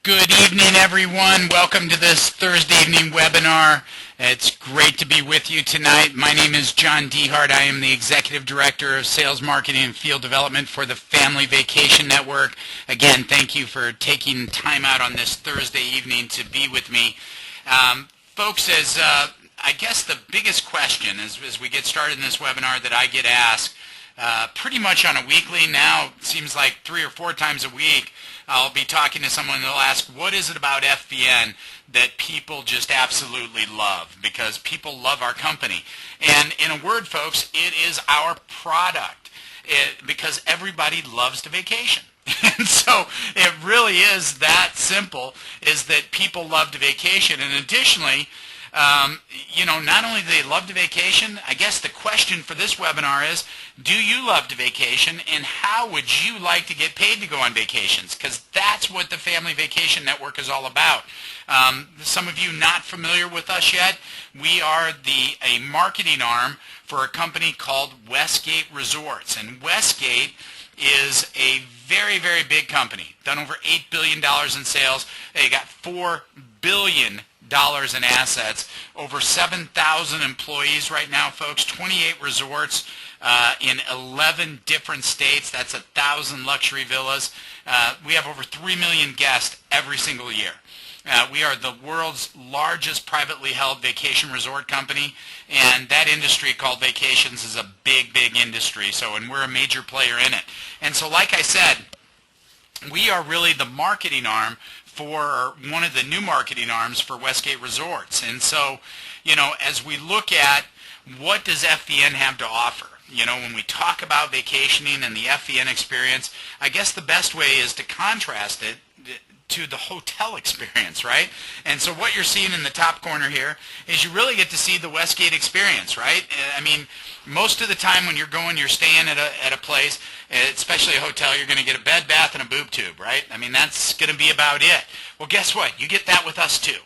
Good evening, everyone. Welcome to this Thursday evening webinar. It's great to be with you tonight. My name is John Dehart. I am the Executive Director of Sales, Marketing, and Field Development for the Family Vacation Network. Again, thank you for taking time out on this Thursday evening to be with me. Folks, I guess the biggest question as we get started in this webinar that I get asked pretty much on a weekly, now it seems like 3 or 4 times a week, I'll be talking to someone and they'll ask, what is it about FVN that people just absolutely love? Because people love our company. And in a word, folks, it is our product. Because everybody loves to vacation. And so it really is that simple, is that people love to vacation. And additionally, not only do they love to vacation, I guess the question for this webinar is, do you love to vacation, and how would you like to get paid to go on vacations? Because that's what the Family Vacation Network is all about. Some of you not familiar with us yet, we are a marketing arm for a company called Westgate Resorts. And Westgate is a very, very big company, done over $8 billion in sales. They got $4 billion in assets, over 7,000 employees right now, folks, 28 resorts in 11 different states. That's 1,000 luxury villas. We have over 3 million guests every single year. We are the world's largest privately held vacation resort company, and that industry called vacations is a big, big industry, and we're a major player in it. And so, like I said, we are really the marketing arm for one of the new marketing arms for Westgate Resorts. And so, as we look at what does FVN have to offer, when we talk about vacationing and the FVN experience, I guess the best way is to contrast it to the hotel experience, right? And so what you're seeing in the top corner here is you really get to see the Westgate experience, right? I mean, most of the time when you're staying at a place, especially a hotel, you're going to get a bed, bath, and a boob tube, right? I mean, that's going to be about it. Well, guess what? You get that with us too.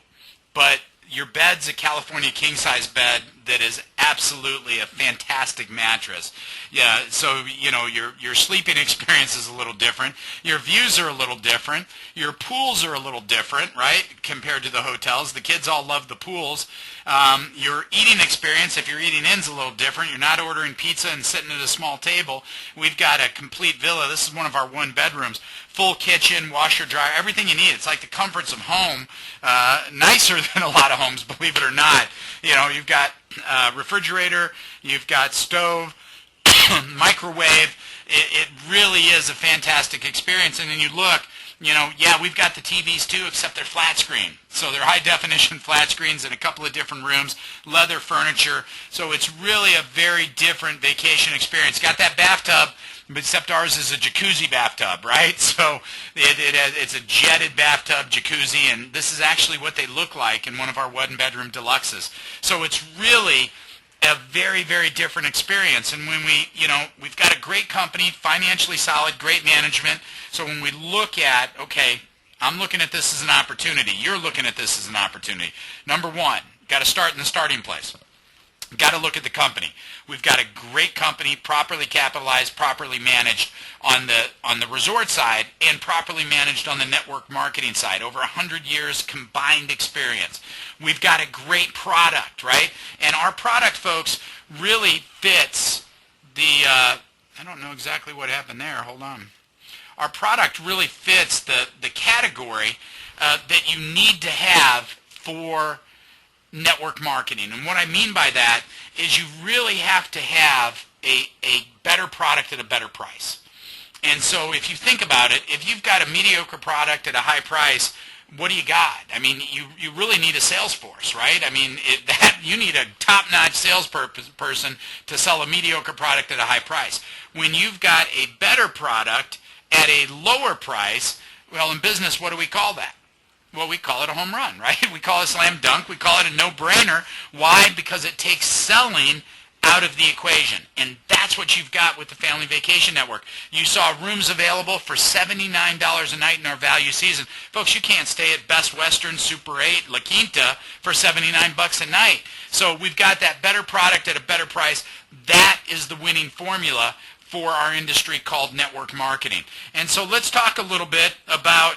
But your bed's a California king-size bed that is absolutely a fantastic mattress. Yeah, so, your sleeping experience is a little different. Your views are a little different. Your pools are a little different, right, compared to the hotels. The kids all love the pools. Your eating experience, if you're eating in, is a little different. You're not ordering pizza and sitting at a small table. We've got a complete villa. This is one of our one bedrooms. Full kitchen, washer, dryer, everything you need. It's like the comforts of home, nicer than a lot of homes, believe it or not. You've got refrigerator, you've got stove, microwave. It really is a fantastic experience. And then you look, we've got the TVs too, except they're flat screen. So they're high definition flat screens in a couple of different rooms, leather furniture. So it's really a very different vacation experience. Got that bathtub, except ours is a jacuzzi bathtub, right? So it's a jetted bathtub jacuzzi, and this is actually what they look like in one of our one-bedroom deluxes. So it's really a very, very different experience. And when we've got a great company, financially solid, great management. So when we look at, okay, I'm looking at this as an opportunity. You're looking at this as an opportunity. Number one, got to start in the starting place. Got to look at the company. We've got a great company, properly capitalized, properly managed on the resort side, and properly managed on the network marketing side. Over 100 years combined experience. We've got a great product, right? And our product, folks, really fits the, I don't know exactly what happened there. Hold on. Our product really fits the category that you need to have for network marketing. And what I mean by that is you really have to have a better product at a better price. And so if you think about it, if you've got a mediocre product at a high price, what do you got? I mean, you really need a sales force, right? I mean, you need a top-notch salesperson to sell a mediocre product at a high price. When you've got a better product at a lower price, well, in business, what do we call that? Well, we call it a home run, right? We call it a slam dunk. We call it a no-brainer. Why? Because it takes selling out of the equation. And that's what you've got with the Family Vacation Network. You saw rooms available for $79 a night in our value season. Folks, you can't stay at Best Western, Super 8, La Quinta for $79 a night. So we've got that better product at a better price. That is the winning formula for our industry called network marketing. And so let's talk a little bit about,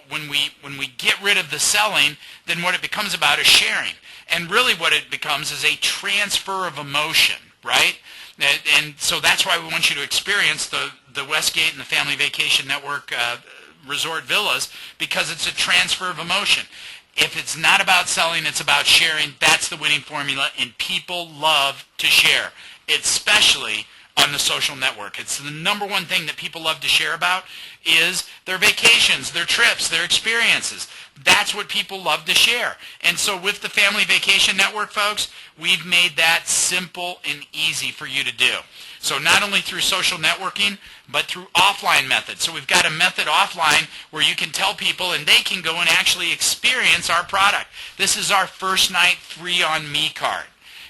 when we get rid of the selling, then what it becomes about is sharing. And really what it becomes is a transfer of emotion, right? And so that's why we want you to experience the Westgate and the Family Vacation Network Resort Villas, because it's a transfer of emotion. If it's not about selling, it's about sharing. That's the winning formula, and people love to share, especially on the social network. It's the number one thing that people love to share about is their vacations, their trips, their experiences. That's what people love to share. And so with the Family Vacation Network, folks, we've made that simple and easy for you to do. So not only through social networking, but through offline methods. So we've got a method offline where you can tell people and they can go and actually experience our product. This is our first night free on me card.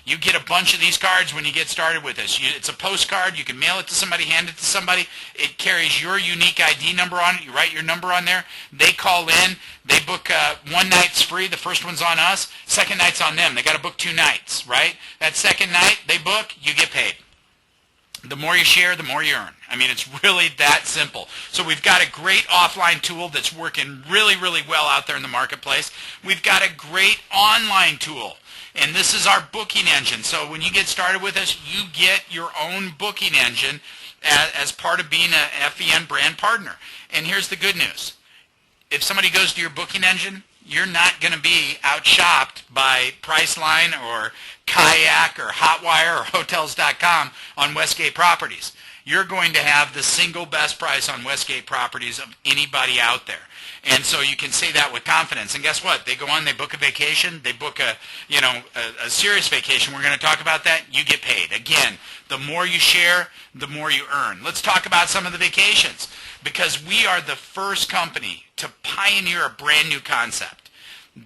You get a bunch of these cards when you get started with us. It's a postcard. You can mail it to somebody, hand it to somebody. It carries your unique ID number on it. You write your number on there. They call in. They book one night's free. The first one's on us. Second night's on them. They got to book 2 nights, right? That second night they book, you get paid. The more you share, the more you earn. I mean, it's really that simple. So we've got a great offline tool that's working really, really well out there in the marketplace. We've got a great online tool. And this is our booking engine. So when you get started with us, you get your own booking engine as part of being a FVN brand partner. And here's the good news. If somebody goes to your booking engine, you're not going to be outshopped by Priceline or Kayak or Hotwire or Hotels.com on Westgate Properties. You're going to have the single best price on Westgate Properties of anybody out there. And so you can say that with confidence. And guess what? They go on, they book a vacation, they book a serious vacation. We're going to talk about that. You get paid. Again, the more you share, the more you earn. Let's talk about some of the vacations, because we are the first company to pioneer a brand new concept.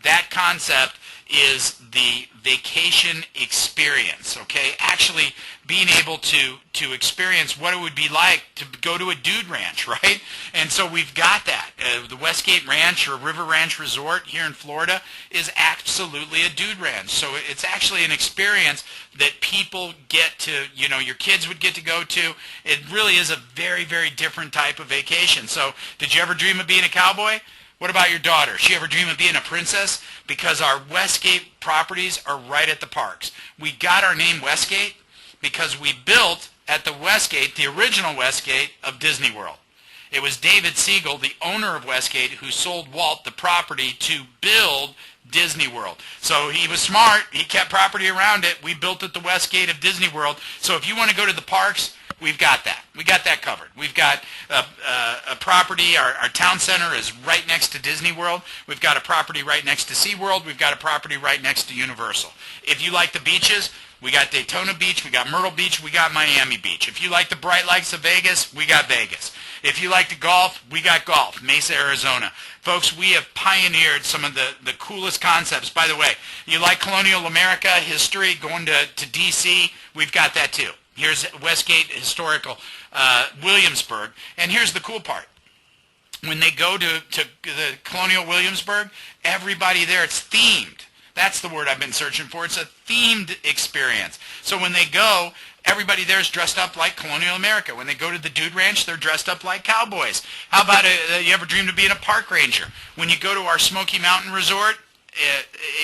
That concept is the vacation experience, okay? Actually being able to experience what it would be like to go to a dude ranch, right? And so we've got that. The Westgate Ranch or River Ranch Resort here in Florida is absolutely a dude ranch. So it's actually an experience that people get to, your kids would get to go to. It really is a very, very different type of vacation. So did you ever dream of being a cowboy? What about your daughter? She ever dream of being a princess? Because our Westgate properties are right at the parks. We got our name Westgate because we built at the Westgate, the original Westgate of Disney World. It was David Siegel, the owner of Westgate, who sold Walt the property to build Disney World. So he was smart. He kept property around it. We built it the Westgate of Disney World. So if you want to go to the parks, we've got that. We got that covered. We've got a property. Our town center is right next to Disney World. We've got a property right next to SeaWorld. We've got a property right next to Universal. If you like the beaches, we got Daytona Beach. We got Myrtle Beach. We got Miami Beach. If you like the bright lights of Vegas, we got Vegas. If you like to golf, we got golf, Mesa, Arizona. Folks, we have pioneered some of the coolest concepts. By the way, you like colonial America, history, going to D.C., we've got that too. Here's Westgate Historical Williamsburg. And here's the cool part. When they go to the Colonial Williamsburg, everybody there, it's themed. That's the word I've been searching for. It's a themed experience. So when they go, everybody there is dressed up like colonial America. When they go to the Dude Ranch, they're dressed up like cowboys. How about you ever dreamed of being a park ranger? When you go to our Smoky Mountain Resort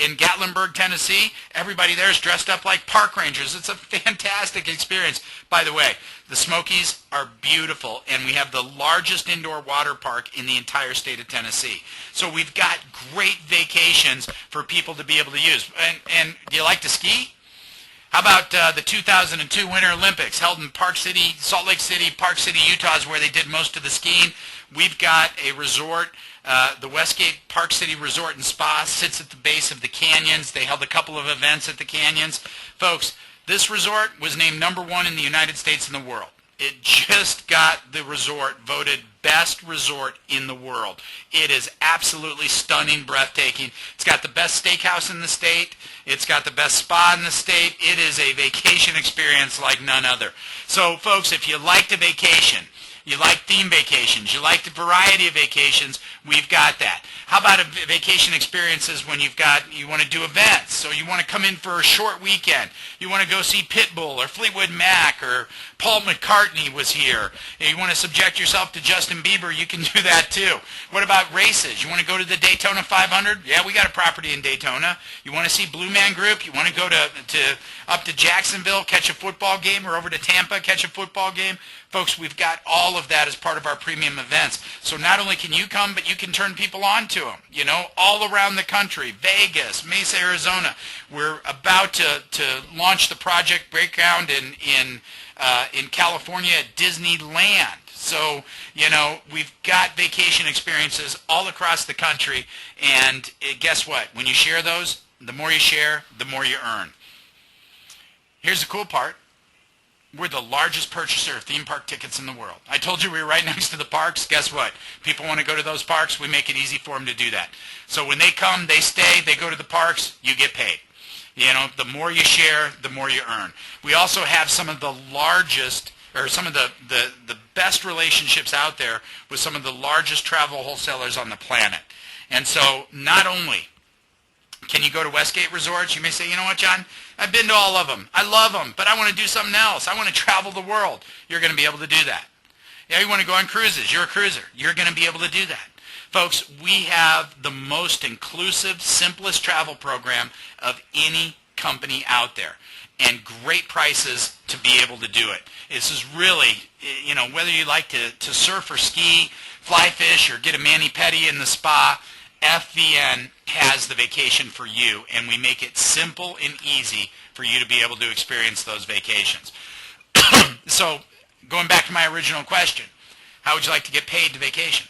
in Gatlinburg, Tennessee, everybody there is dressed up like park rangers. It's a fantastic experience. By the way, the Smokies are beautiful, and we have the largest indoor water park in the entire state of Tennessee. So we've got great vacations for people to be able to use. And do you like to ski? How about the 2002 Winter Olympics held in Park City, Salt Lake City, Park City, Utah is where they did most of the skiing. We've got a resort, the Westgate Park City Resort and Spa sits at the base of the canyons. They held a couple of events at the canyons. Folks, this resort was named #1 in the United States and the world. It just got the resort voted best resort in the world. It is absolutely stunning, breathtaking. It's got the best steakhouse in the state. It's got the best spa in the state. It is a vacation experience like none other. So, folks, if you like to vacation, You like theme vacations. You like the variety of vacations. We've got that. How about vacation experiences when you want to do events? So you want to come in for a short weekend. You want to go see Pitbull or Fleetwood Mac or Paul McCartney was here. You want to subject yourself to Justin Bieber, you can do that too. What about races? You want to go to the Daytona 500? Yeah, we got a property in Daytona. You want to see Blue Man Group? You want to go up to Jacksonville, catch a football game, or over to Tampa, catch a football game? Folks, we've got all of that as part of our premium events. So not only can you come, but you can turn people on to them, all around the country. Vegas, Mesa, Arizona. We're about to launch the Project Breakground in California at Disneyland. So, we've got vacation experiences all across the country. And guess what? When you share those, the more you share, the more you earn. Here's the cool part. We're the largest purchaser of theme park tickets in the world. I told you we were right next to the parks. Guess what? People want to go to those parks. We make it easy for them to do that. So when they come, they stay, they go to the parks, you get paid. The more you share, the more you earn. We also have some of the largest, or some of the best relationships out there with some of the largest travel wholesalers on the planet. And so not only can you go to Westgate Resorts, you may say, you know what, John? I've been to all of them. I love them, but I want to do something else. I want to travel the world. You're going to be able to do that. Yeah, you want to go on cruises. You're a cruiser. You're going to be able to do that. Folks, we have the most inclusive, simplest travel program of any company out there, and great prices to be able to do it. This is really, whether you like to surf or ski, fly fish, or get a mani-pedi in the spa, FVN has the vacation for you, and we make it simple and easy for you to be able to experience those vacations. So, going back to my original question, how would you like to get paid to vacation?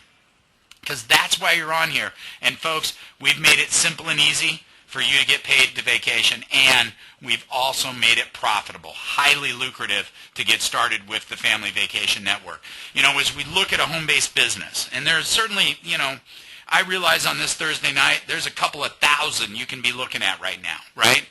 Because that's why you're on here. And folks, we've made it simple and easy for you to get paid to vacation, and we've also made it profitable, highly lucrative to get started with the Family Vacation Network. As we look at a home-based business, and there's certainly, I realize on this Thursday night, there's a couple of thousand you can be looking at right now, right,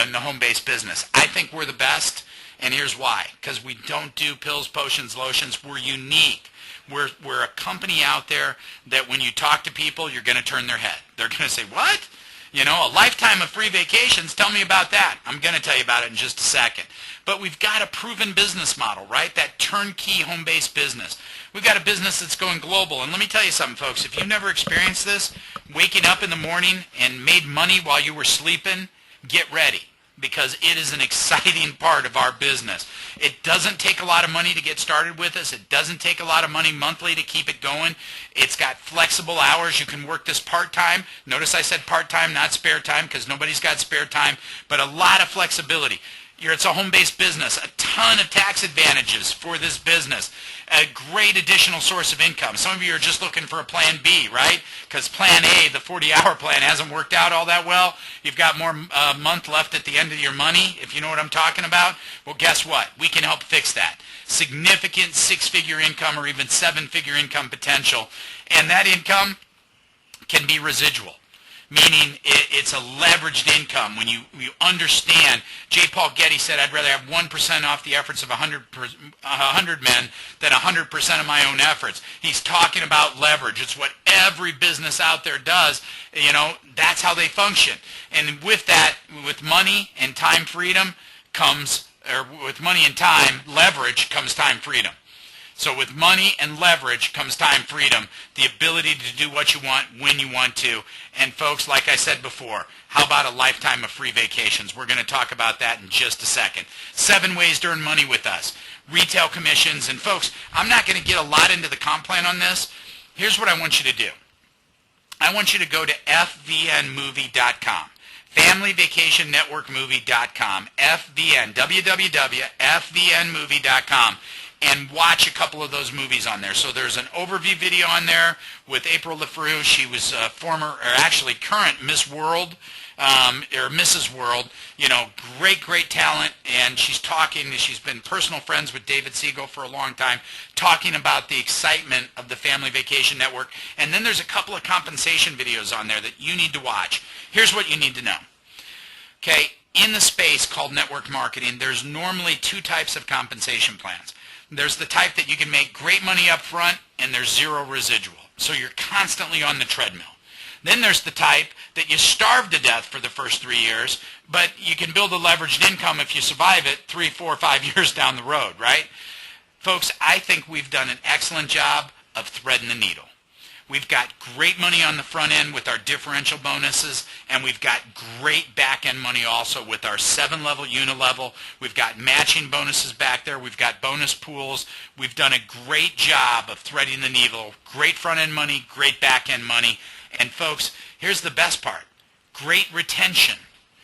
in the home-based business. I think we're the best, and here's why. Because we don't do pills, potions, lotions. We're unique. We're a company out there that when you talk to people, you're going to turn their head. They're going to say, what? A lifetime of free vacations, tell me about that. I'm going to tell you about it in just a second. But we've got a proven business model, right? That turnkey home-based business. We've got a business that's going global. And let me tell you something, folks. If you've never experienced this, waking up in the morning and made money while you were sleeping, get ready, because it is an exciting part of our business. It doesn't take a lot of money to get started with us. It doesn't take a lot of money monthly to keep it going. It's got flexible hours. You can work this part-time. Notice I said part-time, not spare time, because nobody's got spare time, but a lot of flexibility. It's a home-based business, a ton of tax advantages for this business, a great additional source of income. Some of you are just looking for a plan B, right? Because plan A, the 40-hour plan, hasn't worked out all that well. You've got more month left at the end of your money, if you know what I'm talking about. Well, guess what? We can help fix that. Significant six-figure income or even seven-figure income potential. And that income can be residual, meaning it's a leveraged income. When you understand, J. Paul Getty said, I'd rather have 1% off the efforts of 100 men than 100% of my own efforts. He's talking about leverage. It's what every business out there does. That's how they function. And with that, with money and time freedom comes, or with money and time leverage comes time freedom. So with money and leverage comes time freedom, the ability to do what you want when you want to. And folks, like I said before, how about a lifetime of free vacations? We're going to talk about that in just a second. 7 ways to earn money with us. Retail commissions. And folks, I'm not going to get a lot into the comp plan on this. Here's what I want you to do. I want you to go to fvnmovie.com. FamilyVacationNetworkMovie.com. FVN, www.fvnmovie.com. And watch a couple of those movies on there. So there's an overview video on there with April LaFreux. She was current Miss World, or Mrs. World. Great talent. And she's been personal friends with David Siegel for a long time, talking about the excitement of the Family Vacation Network. And then there's a couple of compensation videos on there that you need to watch. Here's what you need to know. Okay, in the space called network marketing, there's normally 2 types of compensation plans. There's the type that you can make great money up front and there's zero residual. So you're constantly on the treadmill. Then there's the type that you starve to death for the first 3 years, but you can build a leveraged income if you survive it 3, 4, 5 years down the road, right? Folks, I think we've done an excellent job of threading the needle. We've got great money on the front end with our differential bonuses, and we've got great back-end money also with our 7-level unilevel. We've got matching bonuses back there. We've got bonus pools. We've done a great job of threading the needle. Great front-end money, great back-end money. And folks, here's the best part. Great retention.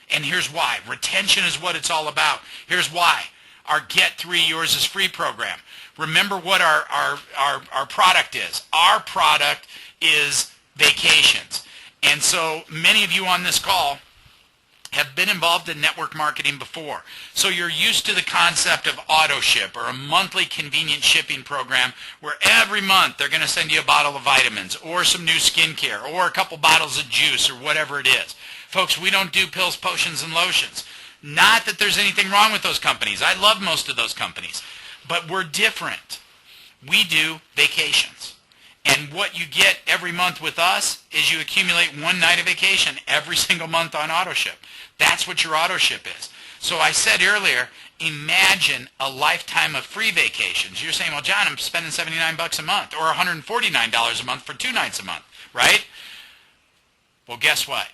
And here's why. Retention is what it's all about. Here's why. Our Get 3 Yours is Free program. Remember what our product is. Our product is vacations. And so many of you on this call have been involved in network marketing before. So you're used to the concept of auto ship or a monthly convenient shipping program where every month they're going to send you a bottle of vitamins or some new skincare or a couple bottles of juice or whatever it is. Folks, we don't do pills, potions, and lotions. Not that there's anything wrong with those companies. I love most of those companies. But we're different. We do vacations. And what you get every month with us is you accumulate one night of vacation every single month on AutoShip. That's what your AutoShip is. So I said earlier, imagine a lifetime of free vacations. You're saying, well, John, I'm spending $79 a month or $149 a month for 2 nights a month, right? Well, guess what?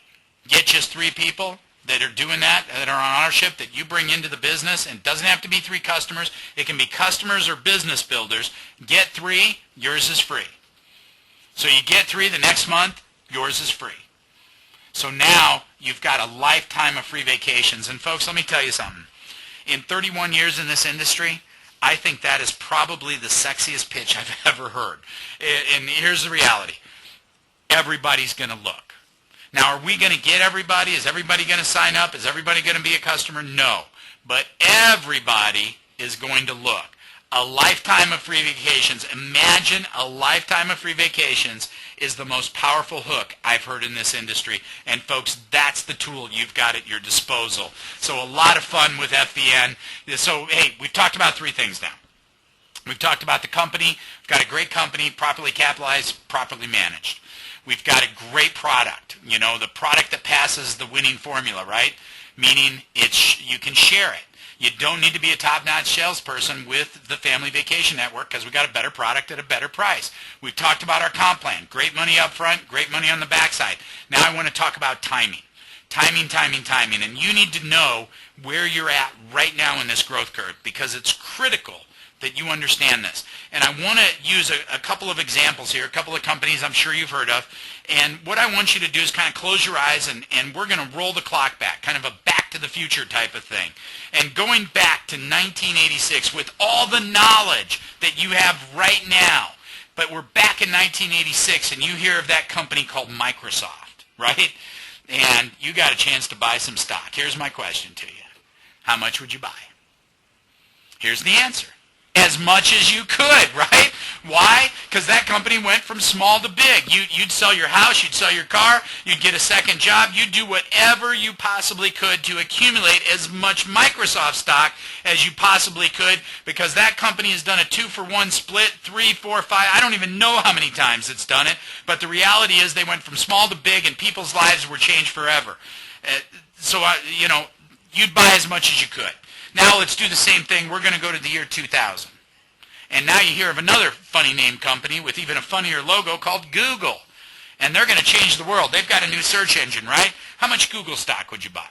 Get just 3 people that are doing that are on AutoShip that you bring into the business, and it doesn't have to be 3 customers. It can be customers or business builders. Get 3, yours is free. So you get 3 the next month, yours is free. So now you've got a lifetime of free vacations. And folks, let me tell you something. In 31 years in this industry, I think that is probably the sexiest pitch I've ever heard. And here's the reality. Everybody's going to look. Now, are we going to get everybody? Is everybody going to sign up? Is everybody going to be a customer? No. But everybody is going to look. A lifetime of free vacations. Imagine a lifetime of free vacations is the most powerful hook I've heard in this industry. And folks, that's the tool you've got at your disposal. So a lot of fun with FVN. So, hey, we've talked about 3 things now. We've talked about the company. We've got a great company, properly capitalized, properly managed. We've got a great product, the product that passes the winning formula, right? Meaning you can share it. You don't need to be a top-notch salesperson with the Family Vacation Network because we've got a better product at a better price. We've talked about our comp plan. Great money up front, great money on the backside. Now I want to talk about timing. Timing. And you need to know where you're at right now in this growth curve because it's critical that you understand this. And I want to use a couple of examples here, a couple of companies I'm sure you've heard of. And what I want you to do is kind of close your eyes and we're going to roll the clock back, kind of a back to the future type of thing. And going back to 1986 with all the knowledge that you have right now, but we're back in 1986 and you hear of that company called Microsoft, right? And you got a chance to buy some stock. Here's my question to you. How much would you buy? Here's the answer. As much as you could, right? Why? Because that company went from small to big. You'd sell your house, you'd sell your car, you'd get a second job, you'd do whatever you possibly could to accumulate as much Microsoft stock as you possibly could because that company has done a 2-for-1 split, 3, 4, 5, I don't even know how many times it's done it, but the reality is they went from small to big and people's lives were changed forever. You'd buy as much as you could. Now let's do the same thing. We're going to go to the year 2000. And now you hear of another funny name company with even a funnier logo called Google. And they're going to change the world. They've got a new search engine, right? How much Google stock would you buy?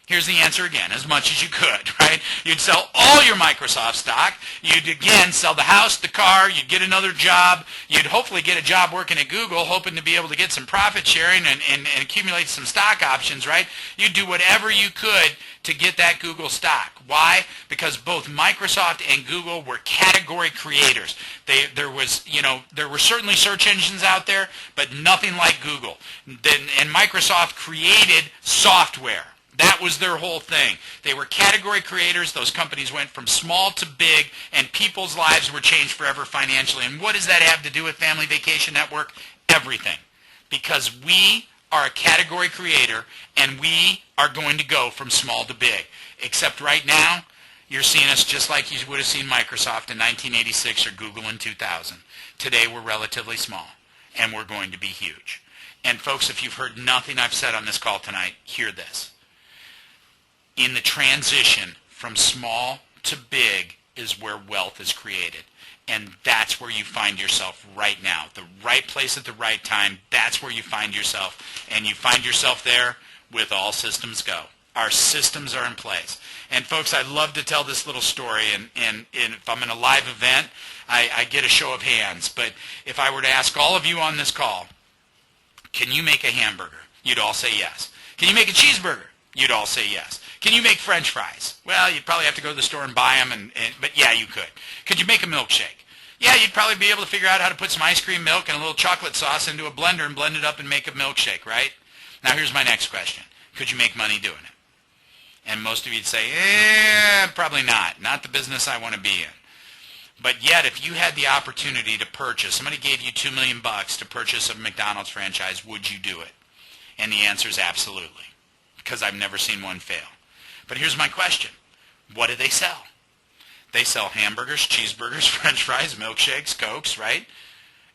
Here's the answer again, as much as you could, right? You'd sell all your Microsoft stock. You'd, again, sell the house, the car. You'd get another job. You'd hopefully get a job working at Google, hoping to be able to get some profit sharing and accumulate some stock options, right? You'd do whatever you could to get that Google stock. Why? Because both Microsoft and Google were category creators. There were certainly search engines out there, but nothing like Google. And Microsoft created software. That was their whole thing. They were category creators. Those companies went from small to big, and people's lives were changed forever financially. And what does that have to do with Family Vacation Network? Everything. Because we are a category creator, and we are going to go from small to big. Except right now, You're seeing us just like you would have seen Microsoft in 1986 or Google in 2000. Today we're relatively small, and we're going to be huge. And folks, if you've heard nothing I've said on this call tonight, hear this. In the transition from small to big is where wealth is created. And that's where you find yourself right now. The right place at the right time, that's where you find yourself. And you find yourself there with all systems go. Our systems are in place. And folks, I love to tell this little story, and if I'm in a live event, I get a show of hands. But if I were to ask all of you on this call, can you make a hamburger? You'd all say yes. Can you make a cheeseburger? You'd all say yes. Can you make French fries? Well, you'd probably have to go to the store and buy them, but yeah, you could. Could you make a milkshake? Yeah, you'd probably be able to figure out how to put some ice cream milk and a little chocolate sauce into a blender and blend it up and make a milkshake, right? Now here's my next question. Could you make money doing it? And most of you'd say, probably not. Not the business I want to be in. But yet, if you had the opportunity to purchase, somebody gave you $2 million to purchase a McDonald's franchise, would you do it? And the answer is absolutely, because I've never seen one fail. But here's my question. What do they sell? They sell hamburgers, cheeseburgers, French fries, milkshakes, Cokes, right?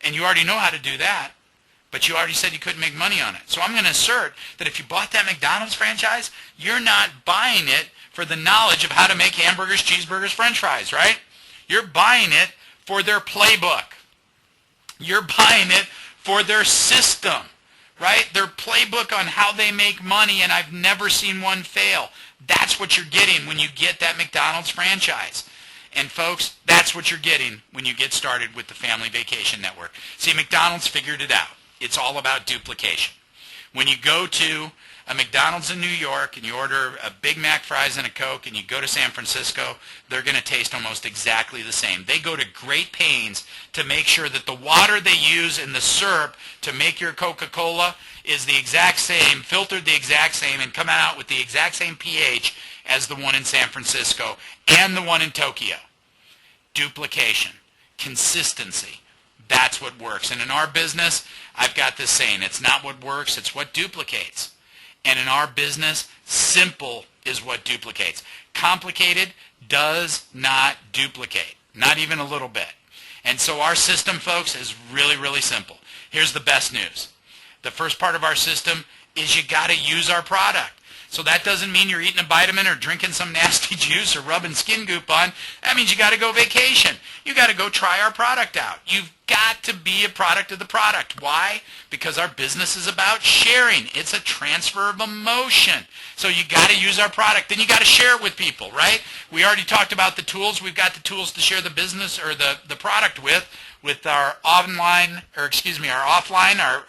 And you already know how to do that. But you already said you couldn't make money on it. So I'm going to assert that if you bought that McDonald's franchise, you're not buying it for the knowledge of how to make hamburgers, cheeseburgers, French fries, right? You're buying it for their playbook. You're buying it for their system, right? Their playbook on how they make money, and I've never seen one fail. That's what you're getting when you get that McDonald's franchise. And folks, that's what you're getting when you get started with the Family Vacation Network. See, McDonald's figured it out. It's all about duplication. When you go to a McDonald's in New York and you order a Big Mac fries and a Coke and you go to San Francisco, they're going to taste almost exactly the same. They go to great pains to make sure that the water they use in the syrup to make your Coca-Cola is the exact same, filtered the exact same, and come out with the exact same pH as the one in San Francisco and the one in Tokyo. Duplication, consistency. That's what works. And in our business, I've got this saying, it's not what works, it's what duplicates. And in our business, simple is what duplicates. Complicated does not duplicate, not even a little bit. And so our system, folks, is really, really simple. Here's the best news. The first part of our system is you got to use our product. So that doesn't mean you're eating a vitamin or drinking some nasty juice or rubbing skin goop on. That means you got to go vacation. You got to go try our product out. You've got to be a product of the product. Why? Because our business is about sharing. It's a transfer of emotion. So you got to use our product. Then you got to share it with people, right? We already talked about the tools. We've got the tools to share the business or the product with our offline,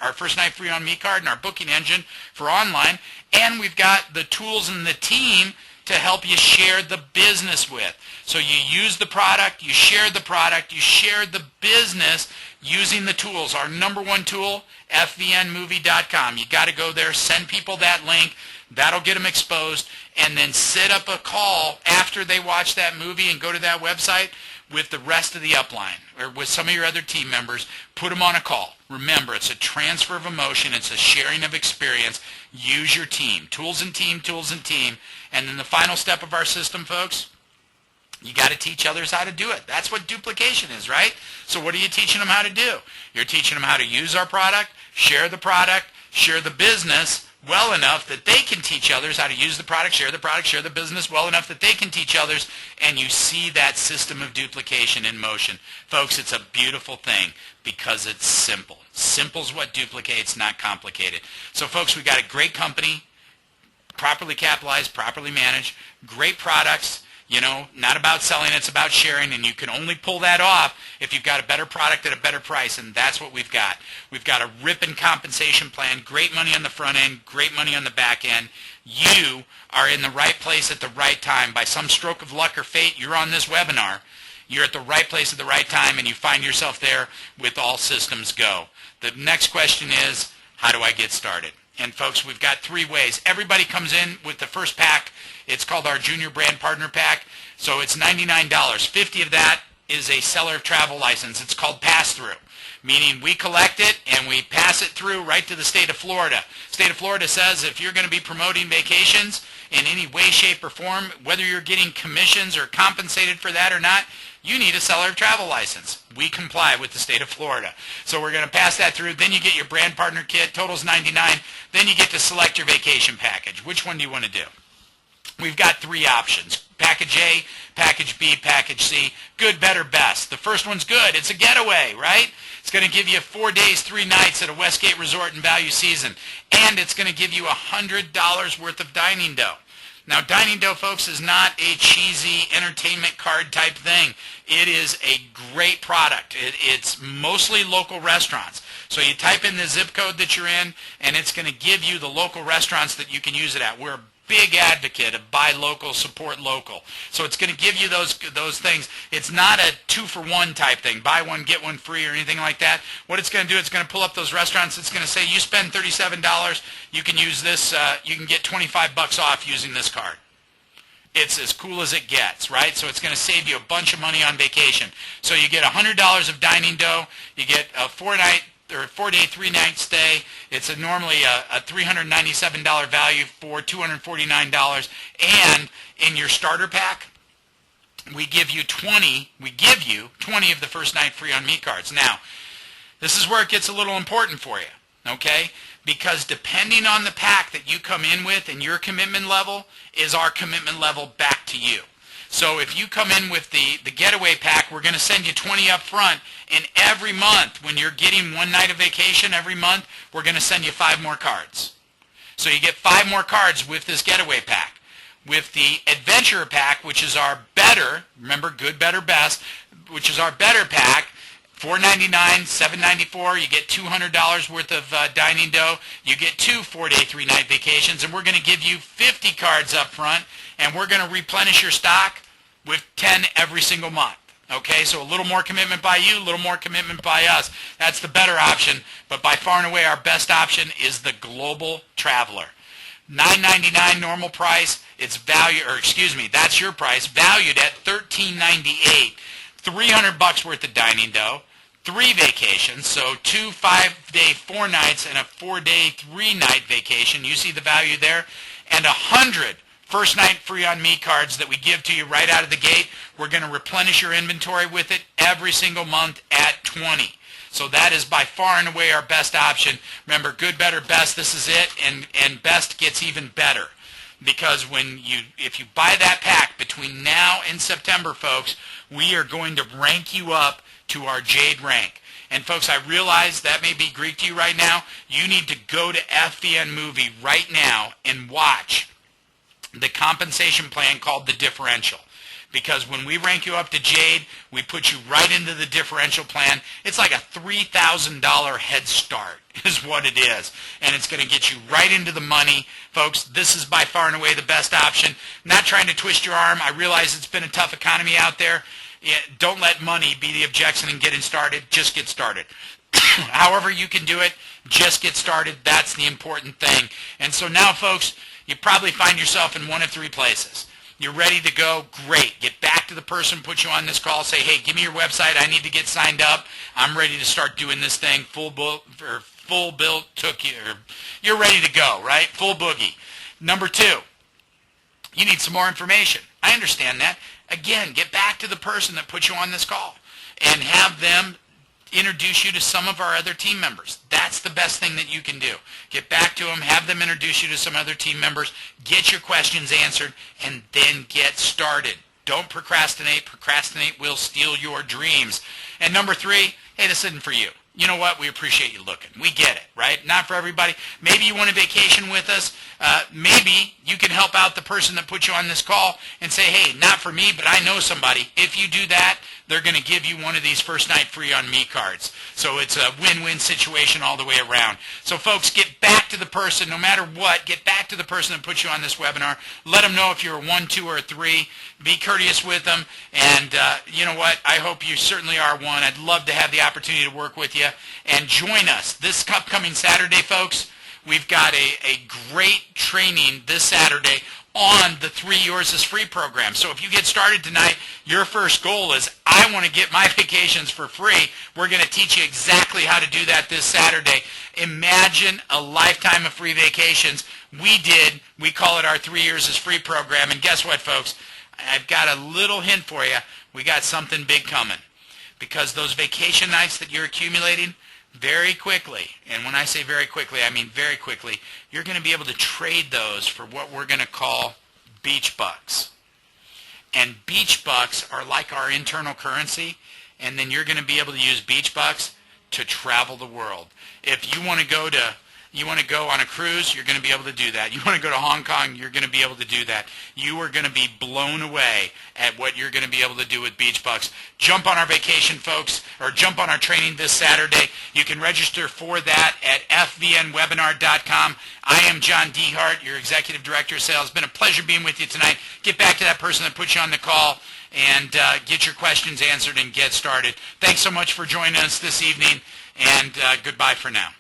our first night free on me card and our booking engine for online. And we've got the tools and the team to help you share the business with. So you use the product, you share the business using the tools. Our number one tool, fvnmovie.com. You got to go there, send people that link. That'll get them exposed. And then set up a call after they watch that movie and go to that website with the rest of the upline or with some of your other team members. Put them on a call. Remember, it's a transfer of emotion. It's a sharing of experience. Use your team. Tools and team, tools and team. And then the final step of our system, folks, you got to teach others how to do it. That's what duplication is, right? So what are you teaching them how to do? You're teaching them how to use our product, share the business well enough that they can teach others how to use the product, share the business well enough that they can teach others, and you see that system of duplication in motion. Folks, it's a beautiful thing because it's simple. Simple's what duplicates, not complicated. So folks, we've got a great company, properly capitalized, properly managed, great products. Not about selling, it's about sharing, and you can only pull that off if you've got a better product at a better price, and that's what we've got. We've got a ripping compensation plan, great money on the front end, great money on the back end. You are in the right place at the right time. By some stroke of luck or fate, you're on this webinar. You're at the right place at the right time, and you find yourself there with all systems go. The next question is, how do I get started? And folks, we've got three ways. Everybody comes in with the first pack. It's called our Junior Brand Partner Pack. So it's $99. $50 of that is a seller of travel license. It's called Pass-Through. meaning we collect it and we pass it through right to the state of Florida. State of Florida says if you're going to be promoting vacations in any way, shape, or form, whether you're getting commissions or compensated for that or not, you need a seller of travel license. We comply with the state of Florida. So we're going to pass that through. Then you get your brand partner kit, totals $99. Then you get to select your vacation package. Which one do you want to do? We've got 3 options. Package A, Package B, Package C. Good, better, best. The first one's good. It's a getaway, right? It's going to give you 4 days, 3 nights at a Westgate Resort and Value Season. And it's going to give you $100 worth of dining dough. Now, dining dough, folks, is not a cheesy entertainment card type thing. It is a great product. It's mostly local restaurants. So you type in the zip code that you're in, and it's going to give you the local restaurants that you can use it at. We're a big advocate of buy local, support local. So it's going to give you those things. It's not a 2-for-1 type thing, buy one, get one free or anything like that. What it's going to do, it's going to pull up those restaurants. It's going to say, you spend $37, you can use this, you can get $25 off using this card. It's as cool as it gets, right? So it's going to save you a bunch of money on vacation. So you get $100 of dining dough, you get a 4-day, 3-night stay. It's normally a $397 value for $249. And in your starter pack, we give you 20 of the first night free on me cards. Now, this is where it gets a little important for you, okay? Because depending on the pack that you come in with and your commitment level is our commitment level back to you. So if you come in with the getaway pack, we're going to send you 20 up front, and every month when you're getting 1 night of vacation every month, we're going to send you 5 more cards. So you get 5 more cards with this getaway pack. With the adventure pack, which is our better, remember good, better, best, which is our better pack, $499, $794, you get $200 worth of dining dough. You get 2 4-day, 3-night vacations, and we're going to give you 50 cards up front, and we're going to replenish your stock with 10 every single month. Okay, so a little more commitment by you, a little more commitment by us. That's the better option, but by far and away our best option is the Global Traveler. $9.99 normal price. It's that's your price, valued at $13.98. $300 worth of dining dough, 3 vacations, so 2 5-day 4 nights and a 4-day 3-night vacation. You see the value there, and 100 first night free on me cards that we give to you right out of the gate. We're going to replenish your inventory with it every single month at 20. So that is by far and away our best option. Remember, good, better, best, this is it, and best gets even better. Because if you buy that pack between now and September, folks, we are going to rank you up to our Jade rank. And folks, I realize that may be Greek to you right now. You need to go to FVN Movie right now and watch the compensation plan called the differential. Because when we rank you up to Jade, we put you right into the differential plan. It's like a $3,000 head start is what it is. And it's going to get you right into the money. Folks, this is by far and away the best option. Not trying to twist your arm. I realize it's been a tough economy out there. Don't let money be the objection in getting started. Just get started. However you can do it, just get started. That's the important thing. And so now, folks, you probably find yourself in one of 3 places. You're ready to go? Great. Get back to the person, put you on this call, say, hey, give me your website. I need to get signed up. I'm ready to start doing this thing. Full built took you. You're ready to go, right? Full boogie. Number 2, you need some more information. I understand that. Again, get back to the person that put you on this call and have them introduce you to some of our other team members. That's the best thing that you can do. Get back to them, have them introduce you to some other team members, get your questions answered, and then get started. Don't procrastinate. Procrastinate will steal your dreams. And number 3, hey, this isn't for you. You know what? We appreciate you looking. We get it, right? Not for everybody. Maybe you want a vacation with us. Maybe you can help out the person that put you on this call and say, hey, not for me, but I know somebody. If you do that, they're going to give you one of these first night free on me cards. So it's a win-win situation all the way around. So folks, get back to the person, no matter what, get back to the person that put you on this webinar. Let them know if you're a 1, 2, or a 3. Be courteous with them. And you know what? I hope you certainly are one. I'd love to have the opportunity to work with you. And join us this upcoming Saturday, folks. We've got a great training this Saturday on the 3 Yours is Free program. So if you get started tonight, your first goal is, I want to get my vacations for free. We're going to teach you exactly how to do that this Saturday. Imagine a lifetime of free vacations. We call it our 3 Years is Free program. And guess what, folks? I've got a little hint for you. We got something big coming. Because those vacation nights that you're accumulating, very quickly, and when I say very quickly, I mean very quickly, you're going to be able to trade those for what we're going to call beach bucks. And beach bucks are like our internal currency, and then you're going to be able to use beach bucks to travel the world. If you want to go on a cruise, you're going to be able to do that. You want to go to Hong Kong, you're going to be able to do that. You are going to be blown away at what you're going to be able to do with beach bucks. Jump on our vacation, folks, or jump on our training this Saturday. You can register for that at fvnwebinar.com. I am John Dehart, your Executive Director of Sales. It's been a pleasure being with you tonight. Get back to that person that put you on the call and get your questions answered and get started. Thanks so much for joining us this evening, and goodbye for now.